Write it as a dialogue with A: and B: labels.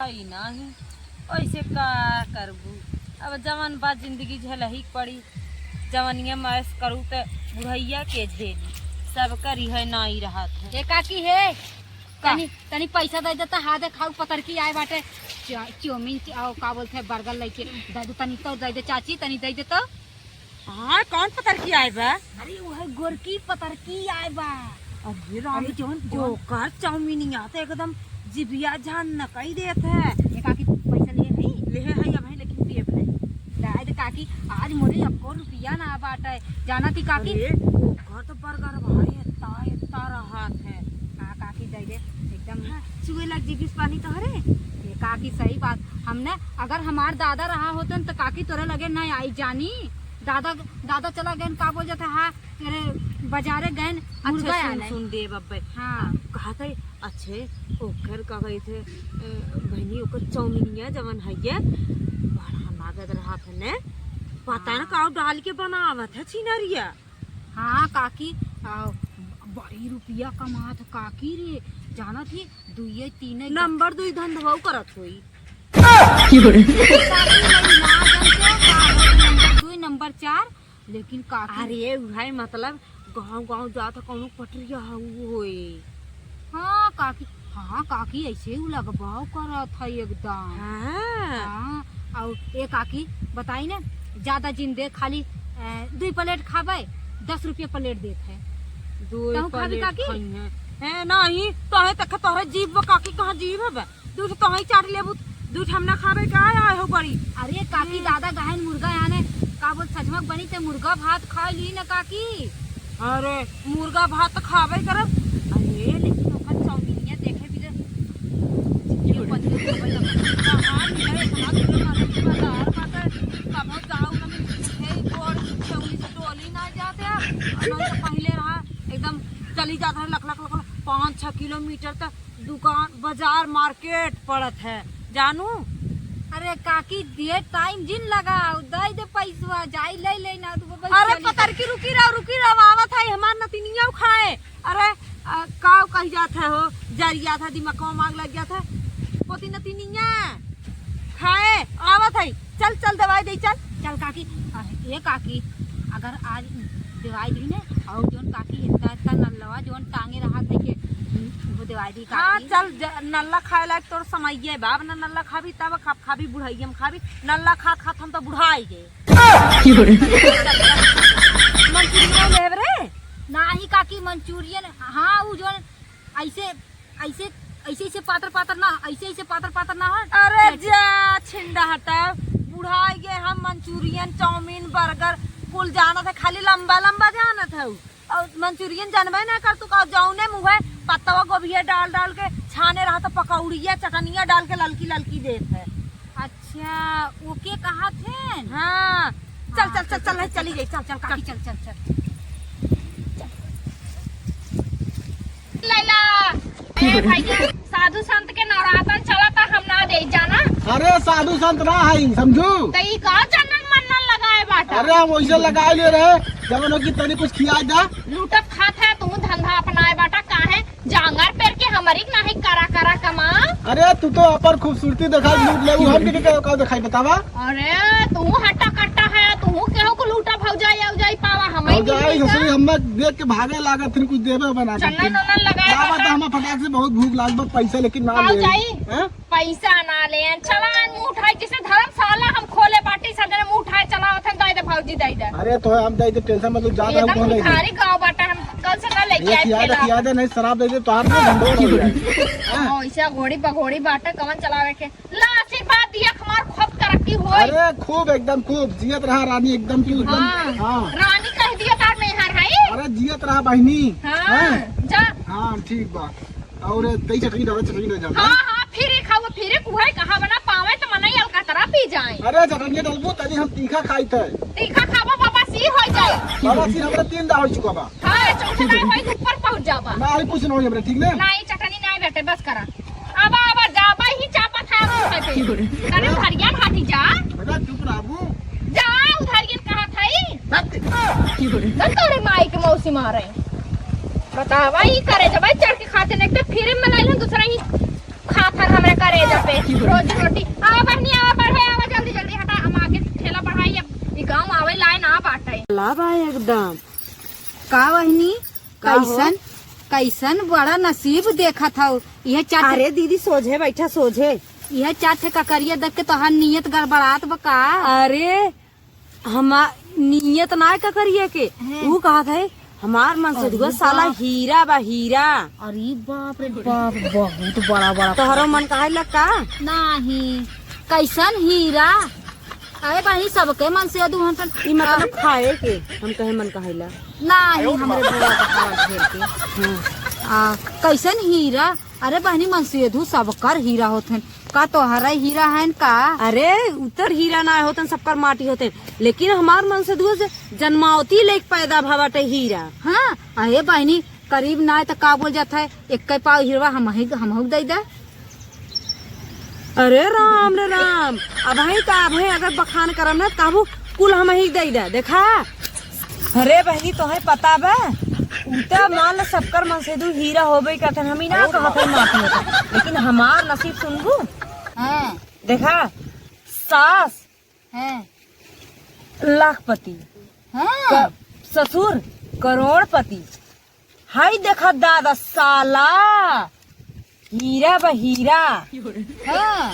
A: हई नहीं ऐसे का करबू। अब जवन बा जिंदगी झलही पड़ी, जवनिया मैस करू तो बुढ़ैया के झेली सब करी है नहीं रहा था।
B: ए काकी है तनी तनी पैसा दे देता हाथ खाऊ पतर की आए बाटे चाउमीन आओ का बोलते हैं बर्गर लेके दे दो तनी तो दे दे चाची तनी दे दे तो।
A: हाँ कौन पतर की आए बा?
B: अरे वो है गोरकी पतर की आए बा।
A: अरे राम जो कर चाउमीन आते एकदम जिबिया जान न कही देते है।
B: ये काकी पैसा
A: ले है अब है लेकिन पेप नहीं
B: दाई दे काकी आज मोरे 1 रुपया ना बाटे जाना थी काकी।
A: वो तो बर्गर भाई इतना राहत है।
B: हाँ काकी दे दे एकदम
A: चुए लग जीबिस पानी तो हरे।
B: ये काकी सही बात हमने अगर हमार दादा रहा होते तो काकी तोरे लगे नहीं आई जानी। दादा चला गए का बोल जाता हाँ तेरे बाजारे गए मुर्गा
A: सुन दे बब्बे।
B: हाँ
A: कहा था अच्छे ओकर का गए थे बहनी ओकर चाउमीनिया जवन है ये बड़ा लागत रहा था ने पता न काउ डाल के बनावत है छिनरिया।
B: हाँ काकी बड़ी रुपया कमात काकी रे जाना थी 2-3
A: नंबर 2 धंधवा करत हुई
B: नंबर 4 लेकिन काकी
A: अरे भाई मतलब गांव जाता कौनो पटरिया होए।
B: हाँ काकी ऐसे लगवाओ करत है एकदम। हाँ और ए काकी बताई ना ज्यादा जिंदे खाली 2 प्लेट खावे 10 रुपया प्लेट देते है।
A: 2
B: प्लेट काकी
A: है नहीं तोहे तक तोहरे जीव काकी कहां जीव है दूध तोहे चाट लेबू दूध हम ना खावे का आए हो बड़ी।
B: अरे काकी दादा गहन मुर्गा याने का बोल सजमक बनी ते मुर्गा भात खा ली ना काकी।
A: अरे मुर्गा भात तो खावे करब। अरे लेकिन ओकर चाउमीनिया देखे भी पहले रहा एकदम चली जाता है लख 5-6 किलोमीटर तक दुकान बाजार मार्केट पड़त है जानू।
B: अरे काकी दे टाइम जिन लगाओ दे दे पैसा जाई ले ना तू।
A: अरे पतर की रुकी रहो आवत है हमार नतीनिया खाए। अरे काव कही जात है हो जरिया था दिमाग मांग लग गया था पोती नतीनिया खाए आवत है। चल दवाई दे चल
B: काकी। ये काकी अगर आज दवाई दी ने और जोन काकी इतना नल्लवा जोन टांगे रहा थे के वो दवाई दी काकी।
A: हाँ चल नल्ला खाए लायक तोर समय बाब ना नल्ला खाबी तब खाबी बुढ़ाई हम खाबी नल्ला खात हम तो बुढ़ाई गए। मंचूरियन लेब रे
B: नहीं काकी मंचूरियन हाँ वो जोन ऐसे पातर ना ऐसे पातर ना हो।
A: अरे जा छिंडा हटा बुढ़ाई गए हम मंचूरियन चाउमीन बर्गर कुल जाना था खाली लंबा जाना था और मंचूरियन जानबे ना कर तू का जौने मुँह पत्ता गोभिया डाल के छाने रहा तो पकौड़िया चटनिया डाल के ललकी देत है।
B: अच्छा ओके कहा थे।
A: हाँ चल चली गई चल
B: काकी चल
C: लैला ए भाई साधु संत के नवरातन चला था हम ना दे जाना।
D: अरे साधु संत ना है समझू
C: तई का चन्नन मन्नन लगाए बाटा।
D: अरे हम वैसे लगाए ले रहे जब की तनी कुछ खिया जा
C: लूटत खात है तू धंधा अपनाए बाटा काहे जांगर पेर के हमारी नहीं करा कमा।
D: अरे तू तो अपन खूबसूरती दिखाई लूट ले हम के दिखाई बतावा।
C: अरे तू हट्टा कट्टा है तू केहू को लूटा भौजाई पावा हमें
D: हम देख के भागे लागत फिर कुछ देवे बना
C: चन्नन उन्नन लगाए बाटा।
D: हम फटाक से बहुत भूख लागल पैसा लेकिन ना ले
C: पैसा ना ले चला मुंह उठाए जिसे धर्मशाला हम खोले बाटी सदन मुंह उठाए चला दे दे भौजी दे दे।
D: अरे तो हम दे दे टेंशन मत जा रहा हूं
C: भिखारी गांव बाटा हम कल से ना लेके आए
D: खिया दे नहीं शराब दे दे तो आप
C: हां ऐसा घोड़ी पगोड़ी बाटा कवन चलावे के ला आशीर्वाद दिया हमार खूब तरक्की होई।
D: अरे खूब एकदम खूब जियत रहा रानी एकदम की एकदम। हां
C: रानी कह दिया तार में हर है।
D: अरे जियत रहा बहनी।
C: हां जा
D: हां ठीक बा और दही चटनी ले जा।
C: हां फिर खाओ फिर कुहाई कहां बना पावे तो मनई अलका तरह पी जाए।
D: अरे चटनी डालबो तनी हम तीखा खाई थे
C: तीखा खावा बाबा सी हो जाए
D: बाबा सी हमरा 3 दा हो चुका बा।
C: हां चौथा नहीं होई ऊपर पहुंच जाबा
D: ना आई कुछ नहीं हमरा ठीक ने
C: नहीं चटनी नहीं बेटे बस करा अब जाबा ही चापा था अरे भरिया हाथी जा
D: बेटा चुप रहबू
C: जा उधरियन कहा थाई तोरे माई के मौसी मारे बतावा ही करे जब चढ़ के खाते नहीं तो फिर में लाइल दूसरा ही खा हमरे करे जब पे रोज
A: एकदम।
B: का बहनी
A: का हो?
B: कैसन कैसन बड़ा नसीब देखा था यह चार
A: अरे दीदी सोझे बैठा सोझे।
B: यह चार थे ककरिया देख के तोहार नियत गड़बड़ात बका।
A: अरे हमार नियत ना का करिए के
B: हैं।
A: वो कहा था हमार मन से दुआ साला हीरा बा हीरा।
B: अरे बाप रे बाप बहुत बड़ा बड़ा
A: तोहरो मन कहा लगा
B: नहीं कैसन हीरा। अरे बहनी सबके मन से दू
A: ई मतलब खाए के हम कहे मन कहेला
B: नहीं हमरे बुआ का घेर के कैसन हीरा। अरे बहनी मन से दू सबकर हीरा होते का तोहरा हीरा है का।
A: अरे उतर हीरा ना होतन सबकर माटी होते लेकिन हमार मन से दुआ से जन्मावती लेक पैदा भवाटे हीरा।
B: हाँ अरे बहनी करीब ना तो का बोल जाता है एक पाव हीरा हम दे दे।
A: अरे राम रे राम अब है का अब है अगर बखान करम ना काबू कुल हम ही दे दे देखा। अरे बहनी तो है पता बा उता मान लो सबकर मन से दू हीरा होबे करते हम ही ना कहत है माटी होता लेकिन हमार नसीब सुनबू।
B: हाँ
A: देखा सास
B: हाँ
A: लाखपति
B: हाँ
A: ससुर करोड़पति हाय देखा दादा साला हीरा बा हीरा।
B: हाँ